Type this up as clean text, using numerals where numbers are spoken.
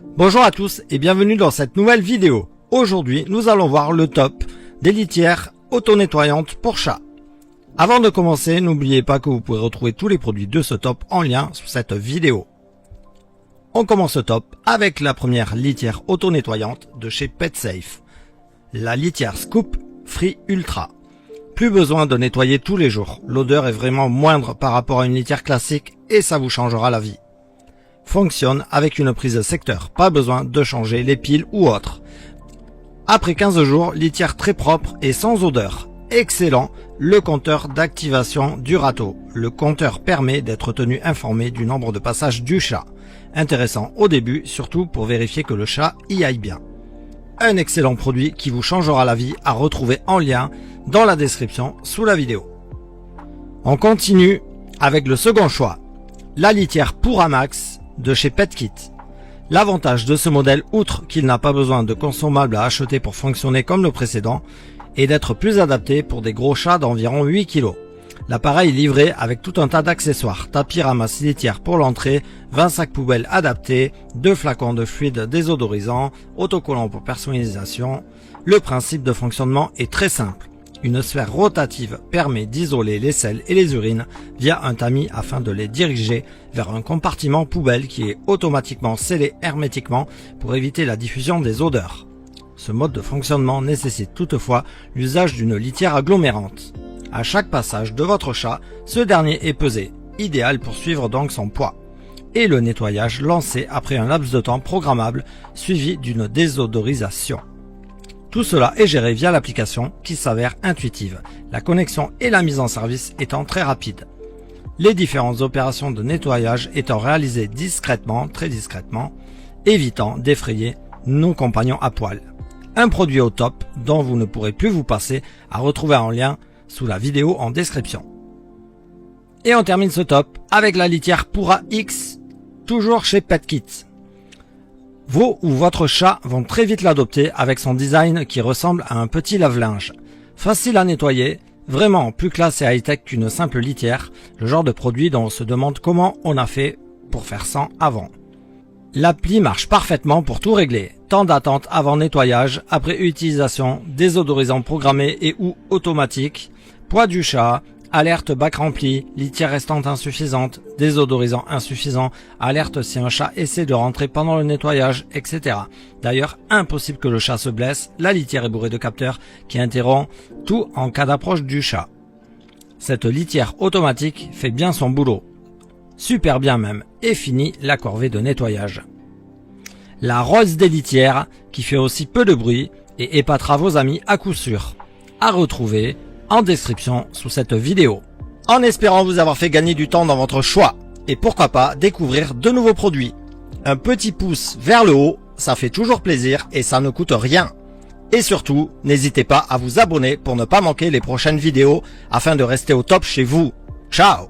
Bonjour à tous et bienvenue dans cette nouvelle vidéo. Aujourd'hui, nous allons voir le top des litières auto-nettoyantes pour chats. Avant de commencer, n'oubliez pas que vous pouvez retrouver tous les produits de ce top en lien sous cette vidéo. On commence ce top avec la première litière auto-nettoyante de chez PetSafe. La litière Scoop Free Ultra. Plus besoin de nettoyer tous les jours. L'odeur est vraiment moindre par rapport à une litière classique et ça vous changera la vie. Fonctionne avec une prise secteur, pas besoin de changer les piles ou autre. Après 15 jours, litière très propre et sans odeur. Excellent, le compteur d'activation du râteau. Le compteur permet d'être tenu informé du nombre de passages du chat. Intéressant au début, surtout pour vérifier que le chat y aille bien. Un excellent produit qui vous changera la vie à retrouver en lien dans la description sous la vidéo. On continue avec le second choix, la litière Puramax de chez PetKit. L'avantage de ce modèle, outre qu'il n'a pas besoin de consommables à acheter pour fonctionner comme le précédent, est d'être plus adapté pour des gros chats d'environ 8 kg. L'appareil est livré avec tout un tas d'accessoires, tapis ramasse litière pour l'entrée, 20 sacs poubelles adaptés, 2 flacons de fluide désodorisant, autocollant pour personnalisation. Le principe de fonctionnement est très simple. Une sphère rotative permet d'isoler les selles et les urines via un tamis afin de les diriger vers un compartiment poubelle qui est automatiquement scellé hermétiquement pour éviter la diffusion des odeurs. Ce mode de fonctionnement nécessite toutefois l'usage d'une litière agglomérante. À chaque passage de votre chat, ce dernier est pesé, idéal pour suivre donc son poids. Et le nettoyage lancé après un laps de temps programmable suivi d'une désodorisation. Tout cela est géré via l'application qui s'avère intuitive, la connexion et la mise en service étant très rapides. Les différentes opérations de nettoyage étant réalisées discrètement, très discrètement, évitant d'effrayer nos compagnons à poil. Un produit au top dont vous ne pourrez plus vous passer, à retrouver en lien sous la vidéo en description. Et on termine ce top avec la litière Pura X, toujours chez PetKit. Vos ou votre chat vont très vite l'adopter avec son design qui ressemble à un petit lave-linge. Facile à nettoyer, vraiment plus classe et high-tech qu'une simple litière, le genre de produit dont on se demande comment on a fait pour faire sans avant. L'appli marche parfaitement pour tout régler. Temps d'attente avant nettoyage, après utilisation, désodorisant programmé et ou automatique, poids du chat, alerte bac rempli, litière restante insuffisante, désodorisant insuffisant, alerte si un chat essaie de rentrer pendant le nettoyage, etc. D'ailleurs, impossible que le chat se blesse, la litière est bourrée de capteurs qui interrompt tout en cas d'approche du chat. Cette litière automatique fait bien son boulot. Super bien même, et finit la corvée de nettoyage. La rose des litières, qui fait aussi peu de bruit et épatera vos amis à coup sûr. À retrouver en description sous cette vidéo. En espérant vous avoir fait gagner du temps dans votre choix, et pourquoi pas découvrir de nouveaux produits. Un petit pouce vers le haut, ça fait toujours plaisir et ça ne coûte rien. Et surtout, n'hésitez pas à vous abonner pour ne pas manquer les prochaines vidéos afin de rester au top chez vous. Ciao!